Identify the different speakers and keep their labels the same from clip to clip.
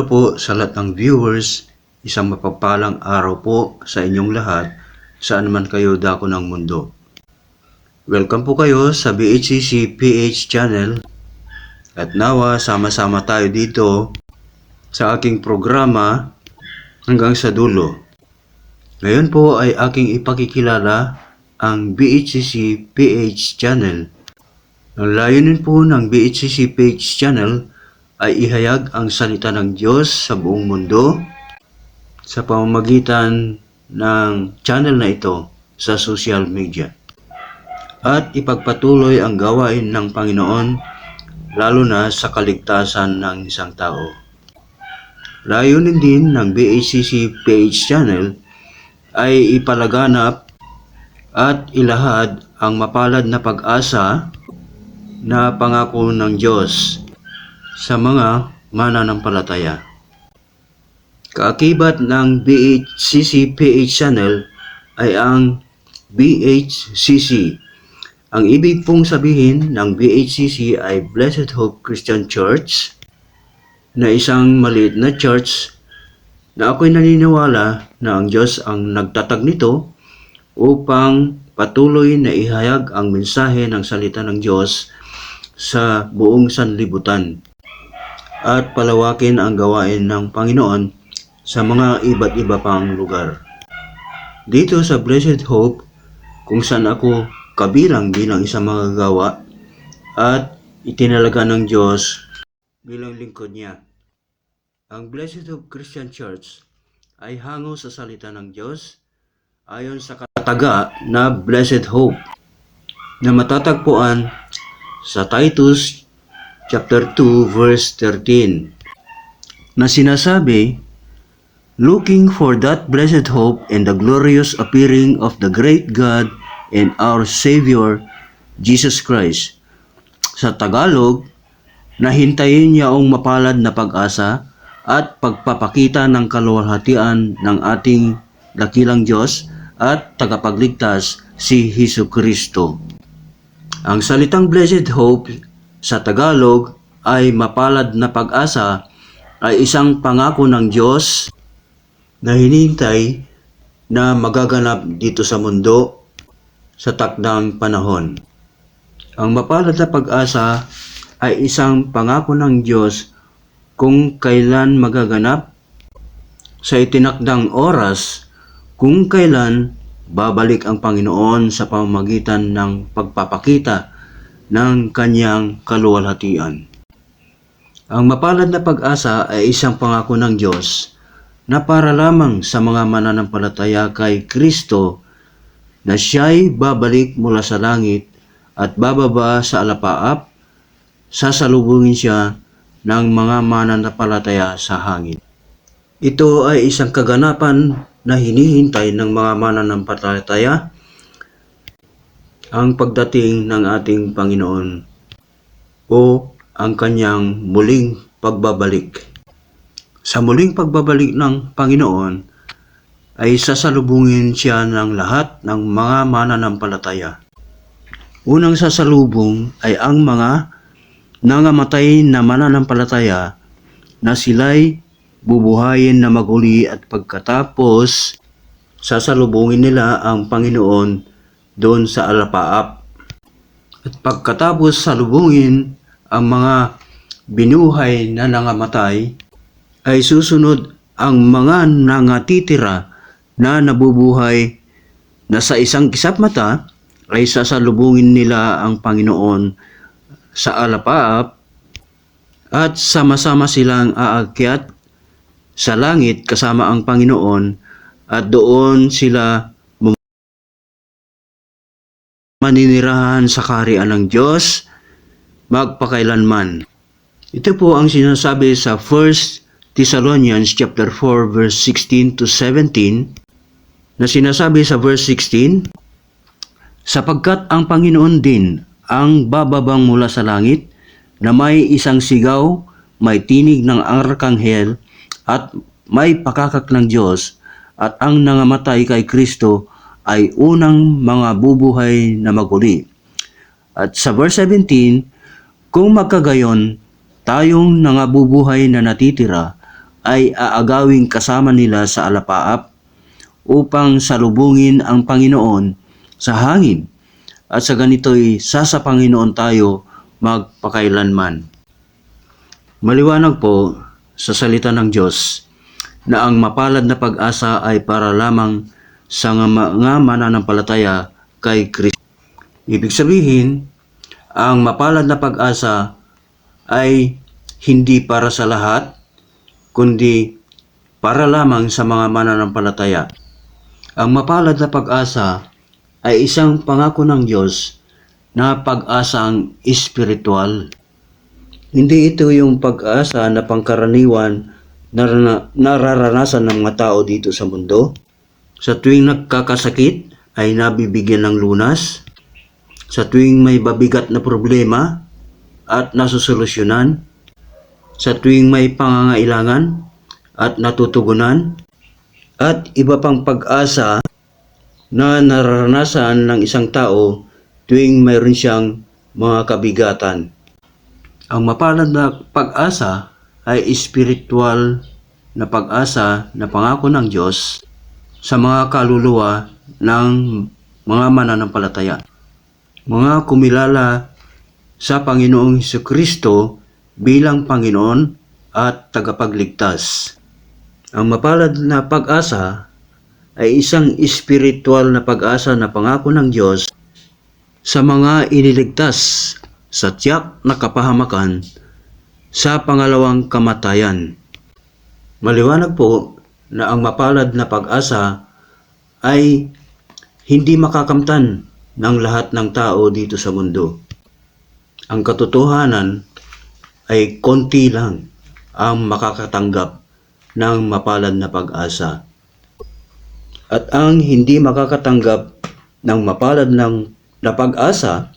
Speaker 1: Hello po sa lahat ng viewers, isang mapagpalang araw po sa inyong lahat, saan man kayo dako ng mundo. Welcome po kayo sa BHCC PH channel at nawa sama-sama tayo dito sa aking programa hanggang sa dulo. Ngayon po ay aking ipakikilala ang BHCC PH channel. Ang layunin po ng BHCC PH channel ay ihayag ang salita ng Diyos sa buong mundo sa pamamagitan ng channel na ito sa social media. At ipagpatuloy ang gawain ng Panginoon lalo na sa kaligtasan ng isang tao. Layunin din ng BHCC PH channel ay ipalaganap at ilahad ang mapalad na pag-asa na pangako ng Diyos sa mga mananampalataya. Kaakibat ng BHCC PH channel ay ang BHCC. Ang ibig pong sabihin ng BHCC ay Blessed Hope Christian Church, na isang maliit na church na ako'y naniniwala na ang Diyos ang nagtatag nito upang patuloy na ihayag ang mensahe ng salita ng Diyos sa buong sanlibutan at palawakin ang gawain ng Panginoon sa mga iba't iba pang lugar. Dito sa Blessed Hope, kung saan ako kabilang bilang isang manggagawa at itinalaga ng Diyos bilang lingkod niya. Ang Blessed Hope Christian Church ay hango sa salita ng Diyos ayon sa kataga na Blessed Hope na matatagpuan sa Titus chapter 2 verse 13 na sinasabi, "Looking for that blessed hope and the glorious appearing of the great God and our Savior, Jesus Christ." Sa Tagalog, nahintayin yaong mapalad na pag-asa at pagpapakita ng kaluwalhatian ng ating dakilang Diyos at tagapagligtas si Hesus Kristo. Ang salitang Blessed Hope sa Tagalog ay mapalad na pag-asa ay isang pangako ng Diyos na hinihintay na magaganap dito sa mundo sa takdang panahon. Ang mapalad na pag-asa ay isang pangako ng Diyos kung kailan magaganap sa itinakdang oras, kung kailan babalik ang Panginoon sa pamamagitan ng pagpapakita ng kanyang kaluwalhatian. Ang mapalad na pag-asa ay isang pangako ng Diyos na para lamang sa mga mananampalataya kay Kristo na siya'y babalik mula sa langit at bababa sa alapaap, sasalubungin siya ng mga mananampalataya sa hangin. Ito ay isang kaganapan na hinihintay ng mga mananampalataya, ang pagdating ng ating Panginoon o ang kanyang muling pagbabalik. Sa muling pagbabalik ng Panginoon ay sasalubungin siya ng lahat ng mga mananampalataya. Unang sasalubong ay ang mga nangamatay na mananampalataya na sila'y bubuhayin na maguli at pagkatapos sasalubungin nila ang Panginoon doon sa alapaap. At pagkatapos salubungin ang mga binuhay na nangamatay, ay susunod ang mga nangatitira na nabubuhay na sa isang kisap mata ay sasalubungin nila ang Panginoon sa alapaap at sama-sama silang aakyat sa langit kasama ang Panginoon at doon sila maninirahan sa kaharian ng Diyos magpakailanman. Ito po ang sinasabi sa 1 Thessalonians chapter 4 verse 16 to 17 na sinasabi sa verse 16, "Sapagkat ang Panginoon din ang bababang mula sa langit na may isang sigaw, may tinig ng arkanghel at may pakakak ng Diyos, at ang nangamatay kay Kristo ay unang mga bubuhay na maguli." At sa verse 17, "Kung magkagayon, tayong nangabubuhay na natitira ay aagawing kasama nila sa alapaap upang salubungin ang Panginoon sa hangin, at sa ganito'y sa Panginoon tayo magpakailanman. Maliwanag po sa salita ng Diyos na ang mapalad na pag-asa ay para lamang sa mga mananampalataya kay Kristo. Ibig sabihin, ang mapalad na pag-asa ay hindi para sa lahat, kundi para lamang sa mga mananampalataya. Ang mapalad na pag-asa ay isang pangako ng Diyos na pag-asang espiritual. Hindi ito yung pag-asa na pangkaraniwan na nararanasan ng mga tao dito sa mundo. Sa tuwing nagkakasakit ay nabibigyan ng lunas. Sa tuwing may babigat na problema at nasusolusyonan. Sa tuwing may pangangailangan at natutugunan. At iba pang pag-asa na nararanasan ng isang tao tuwing mayroon siyang mga kabigatan. Ang mapalad na pag-asa ay espiritual na pag-asa na pangako ng Diyos sa mga kaluluwa ng mga mananampalataya. Mga kumilala sa Panginoong Hesukristo bilang Panginoon at tagapagligtas. Ang mapalad na pag-asa ay isang espiritual na pag-asa na pangako ng Diyos sa mga iniligtas sa tiyak na kapahamakan sa pangalawang kamatayan. Maliwanag po na ang mapalad na pag-asa ay hindi makakamtan ng lahat ng tao dito sa mundo. Ang katotohanan ay konti lang ang makakatanggap ng mapalad na pag-asa. At ang hindi makakatanggap ng mapalad na pag-asa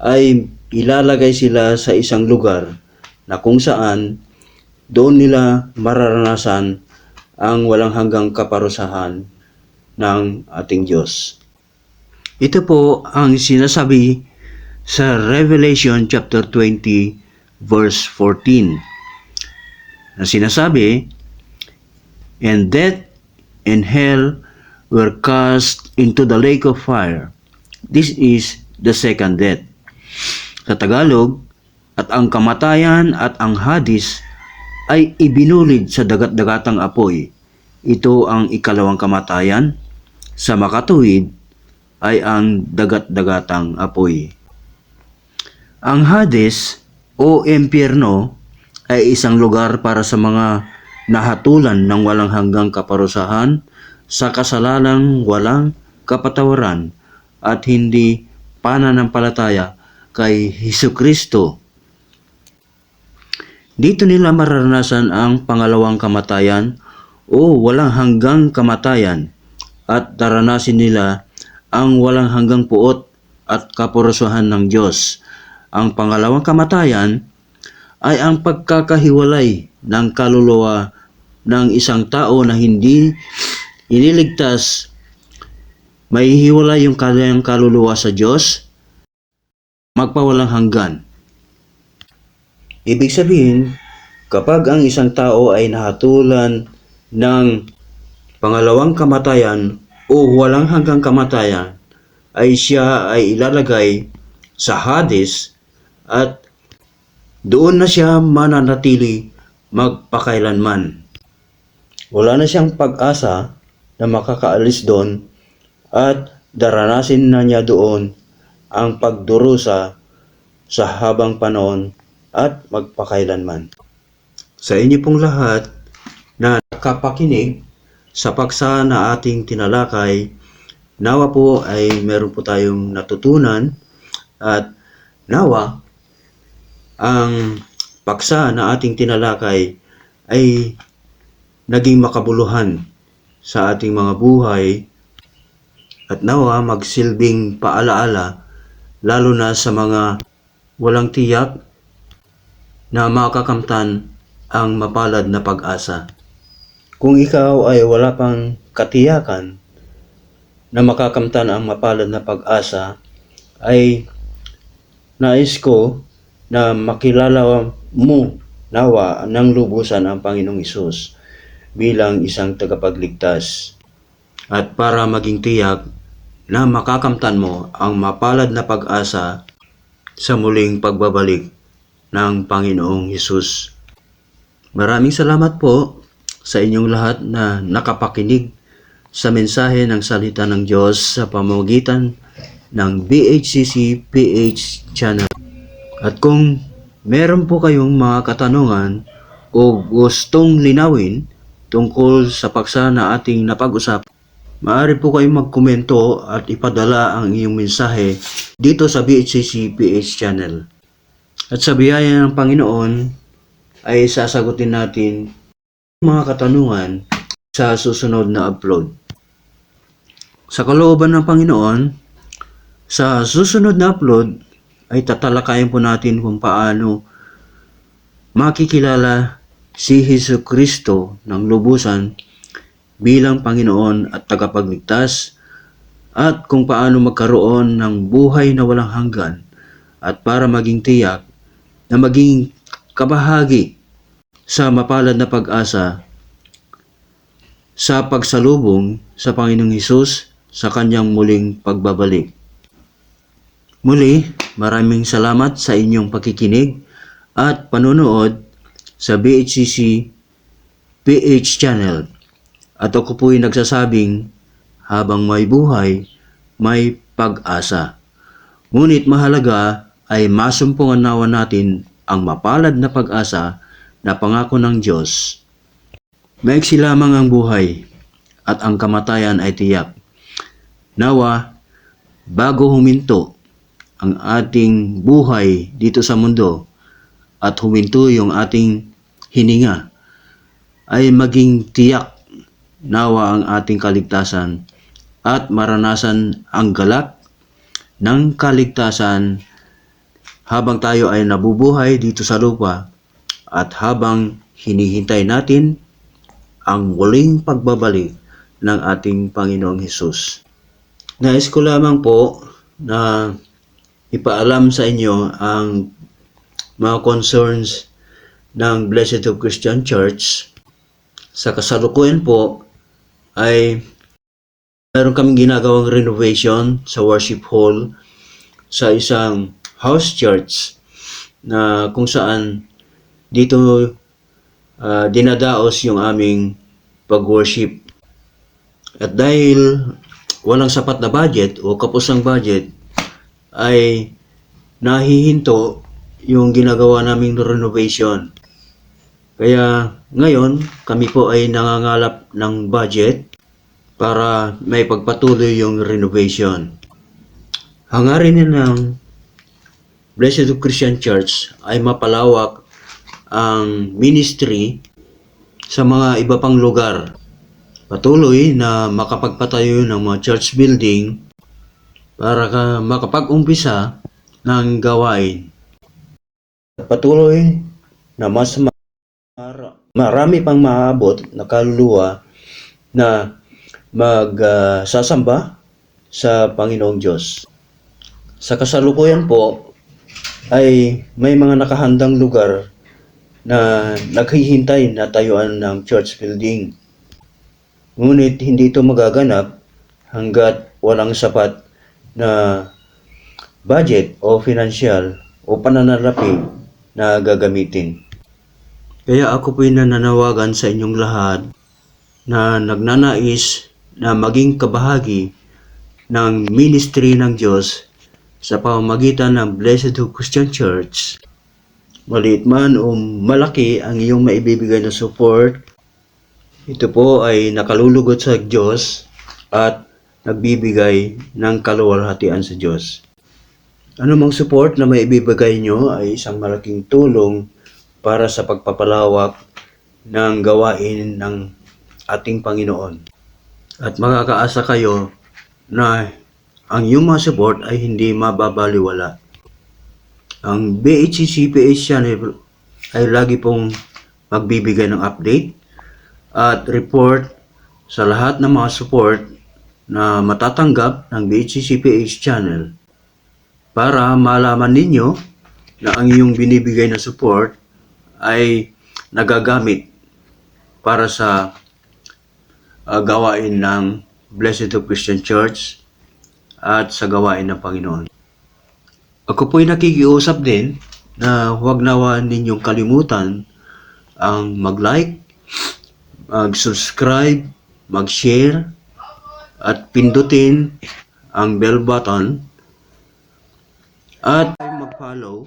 Speaker 1: ay ilalagay sila sa isang lugar na kung saan doon nila mararanasan ang walang hanggang kaparusahan ng ating Diyos. Ito po ang sinasabi sa Revelation chapter 20 verse 14 na sinasabi, "And death and hell were cast into the lake of fire. This is the second death." Sa Tagalog, "At ang kamatayan at ang Hadis ay ibinulid sa dagat-dagatang apoy. Ito ang ikalawang kamatayan. Sa makatuwid ay ang dagat-dagatang apoy." Ang Hades o impyerno ay isang lugar para sa mga nahatulan ng walang hanggang kaparusahan sa kasalanang walang kapatawaran at hindi pananampalataya kay Hesukristo. Dito nila mararanasan ang pangalawang kamatayan o walang hanggang kamatayan at daranasin nila ang walang hanggang puot at kaparusahan ng Diyos. Ang pangalawang kamatayan ay ang pagkakahiwalay ng kaluluwa ng isang tao na hindi iniligtas. Maihiwalay yung kanyang kaluluwa sa Diyos magpawalang hanggan. Ibig sabihin, kapag ang isang tao ay nahatulan ng pangalawang kamatayan o walang hanggang kamatayan, ay siya ay ilalagay sa Hades at doon na siya mananatili magpakailanman. Wala na siyang pag-asa na makakaalis doon at daranasin na niya doon ang pagdurusa sa habang panahon at magpakailanman. Sa inyo pong lahat na nakapakinig sa paksa na ating tinalakay, nawa po ay meron po tayong natutunan at nawa ang paksa na ating tinalakay ay naging makabuluhan sa ating mga buhay at nawa magsilbing paalaala lalo na sa mga walang tiyak na makakamtan ang mapalad na pag-asa. Kung ikaw ay wala pang katiyakan na makakamtan ang mapalad na pag-asa, ay nais ko na makilala mo nawa ng lubusan ang Panginoong Hesus bilang isang tagapagligtas. At para maging tiyak na makakamtan mo ang mapalad na pag-asa sa muling pagbabalik ng Panginoong Hesus. Maraming salamat po sa inyong lahat na nakapakinig sa mensahe ng salita ng Diyos sa pamamagitan ng BHCC PH channel. At kung meron po kayong mga katanungan o gustong linawin tungkol sa paksa na ating napag-usap, maaari po kayong magkomento at ipadala ang iyong mensahe dito sa BHCC PH channel. At sa biyaya ng Panginoon ay sasagutin natin mga katanungan sa susunod na upload. Sa kalooban ng Panginoon, sa susunod na upload ay tatalakayin po natin kung paano makikilala si Jesucristo ng lubusan bilang Panginoon at tagapagligtas, at kung paano magkaroon ng buhay na walang hanggan, at para maging tiyak na maging kabahagi sa mapalad na pag-asa sa pagsalubong sa Panginoong Hesus sa kanyang muling pagbabalik. Muli, maraming salamat sa inyong pakikinig at panonood sa BHCC PH channel. At ako po'y nagsasabing, habang may buhay, may pag-asa. Ngunit mahalaga ay masumpungan nawa natin ang mapalad na pag-asa na pangako ng Diyos. Maiksi lamang ang buhay at ang kamatayan ay tiyak. Nawa, bago huminto ang ating buhay dito sa mundo at huminto yung ating hininga, ay maging tiyak nawa ang ating kaligtasan at maranasan ang galak ng kaligtasan habang tayo ay nabubuhay dito sa lupa at habang hinihintay natin ang muling pagbabalik ng ating Panginoong Hesus. Nais ko lamang po na ipaalam sa inyo ang mga concerns ng Blessed Hope Christian Church. Sa kasalukuyan po ay meron kaming ginagawang renovation sa worship hall sa isang house church na kung saan dito dinadaos yung aming pag-worship. At dahil walang sapat na budget o kapos ng budget, ay nahihinto yung ginagawa naming renovation. Kaya ngayon, kami po ay nangangalap ng budget para may pagpatuloy yung renovation. Hangarin ng Blessed Hope Christian Church ay mapalawak ang ministry sa mga iba pang lugar. Patuloy na makapagpatayo ng mga church building para makapag-umpisa ng gawain. Patuloy na mas marami pang maabot na kaluluwa na magsasamba sa Panginoong Diyos. Sa kasalukuyan po ay may mga nakahandang lugar na naghihintay na tayuan ng church building. Ngunit hindi ito magaganap hanggat walang sapat na budget o financial o pananalapi na gagamitin. Kaya ako po'y nananawagan sa inyong lahat na nagnanais na maging kabahagi ng ministry ng Diyos sa pamamagitan ng Blessed Hope Christian Church. Maliit man o malaki ang iyong maibibigay na support, ito po ay nakalulugot sa Diyos at nagbibigay ng kaluwalhatian sa Diyos. Anumang support na maibibigay nyo ay isang malaking tulong para sa pagpapalawak ng gawain ng ating Panginoon. At makakaasa kayo na ang iyong mga support ay hindi mababaliwala. Ang BHCC PH channel ay lagi pong magbibigay ng update at report sa lahat ng mga support na matatanggap ng BHCC PH channel para malaman ninyo na ang iyong binibigay na support ay nagagamit para sa gawain ng Blessed Hope Christian Church at sa gawain ng Panginoon. Ako po'y nakikiusap din na huwag nawa ninyong kalimutan ang mag-like, mag-subscribe, mag-share, at pindutin ang bell button at mag-follow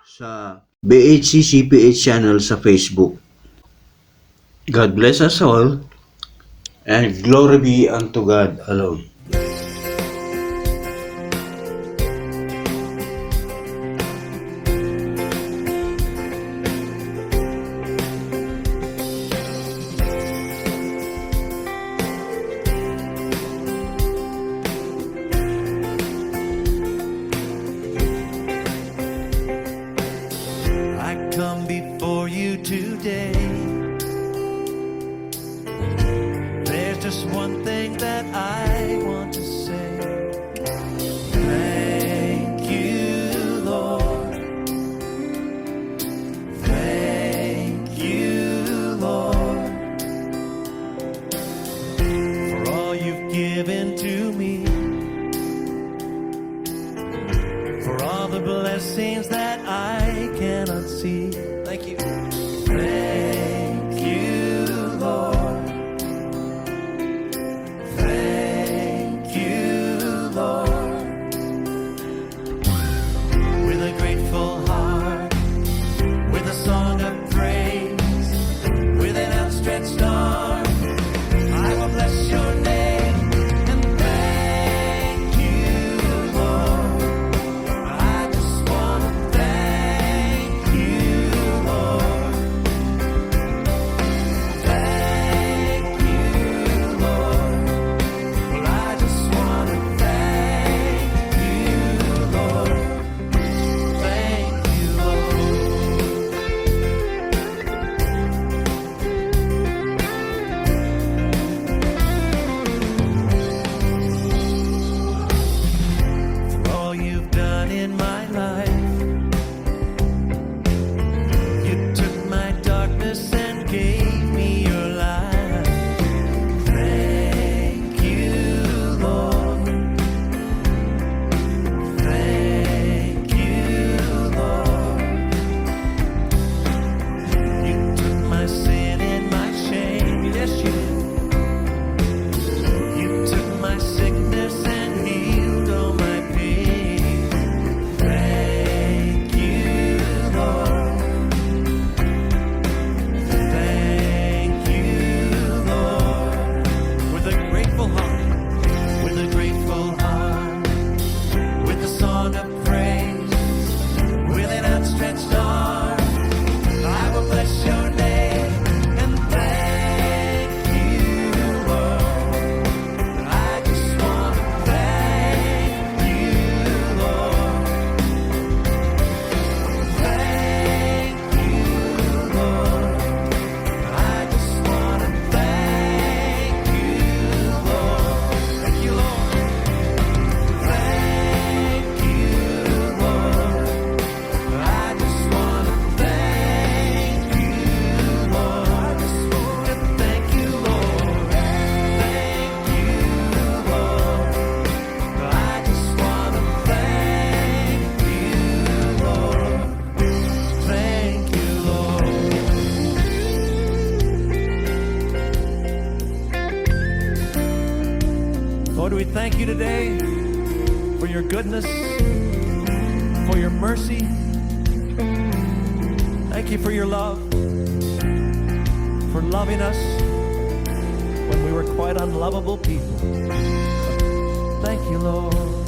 Speaker 1: sa BHCC PH channel sa Facebook. God bless us all, and glory be unto God alone.
Speaker 2: I come before you today. There's just one thing that I want to say. Thank you, Lord. Thank you, Lord, for all you've given to me, for all the blessings that I cannot see. Thank you. Thank you, Lord. Thank you, Lord. With a grateful heart, with a song of praise, with an outstretched arm, I will bless your name and thank you, Lord. I just want to thank you, Lord. Thank you, Lord. Well, I just want to thank you, Lord. Thank you, for all you've done in my life. You took my darkness and gave me your light. Thank you, Lord. Thank you, Lord. You took my sin and my shame. Yes, you did. You took my sickness and healed all my pain. Thank you, Lord. Thank you, Lord. With a grateful heart, with a grateful heart, with a song of praise, with an outstretched arm, I will bless your name and thank you, Lord. I just want to thank you, Lord. Thank you, Lord. I just want to thank you, Lord. Thank you, Lord. Thank you, Lord. I just want to thank you, Lord. I just want to thank you, Lord. Thank you, Lord. I just want to thank you, Lord. Thank you, Lord. Lord, we thank you today for your goodness, for your mercy. Thank you for your love, for loving us when we were quite unlovable people. Thank you, Lord.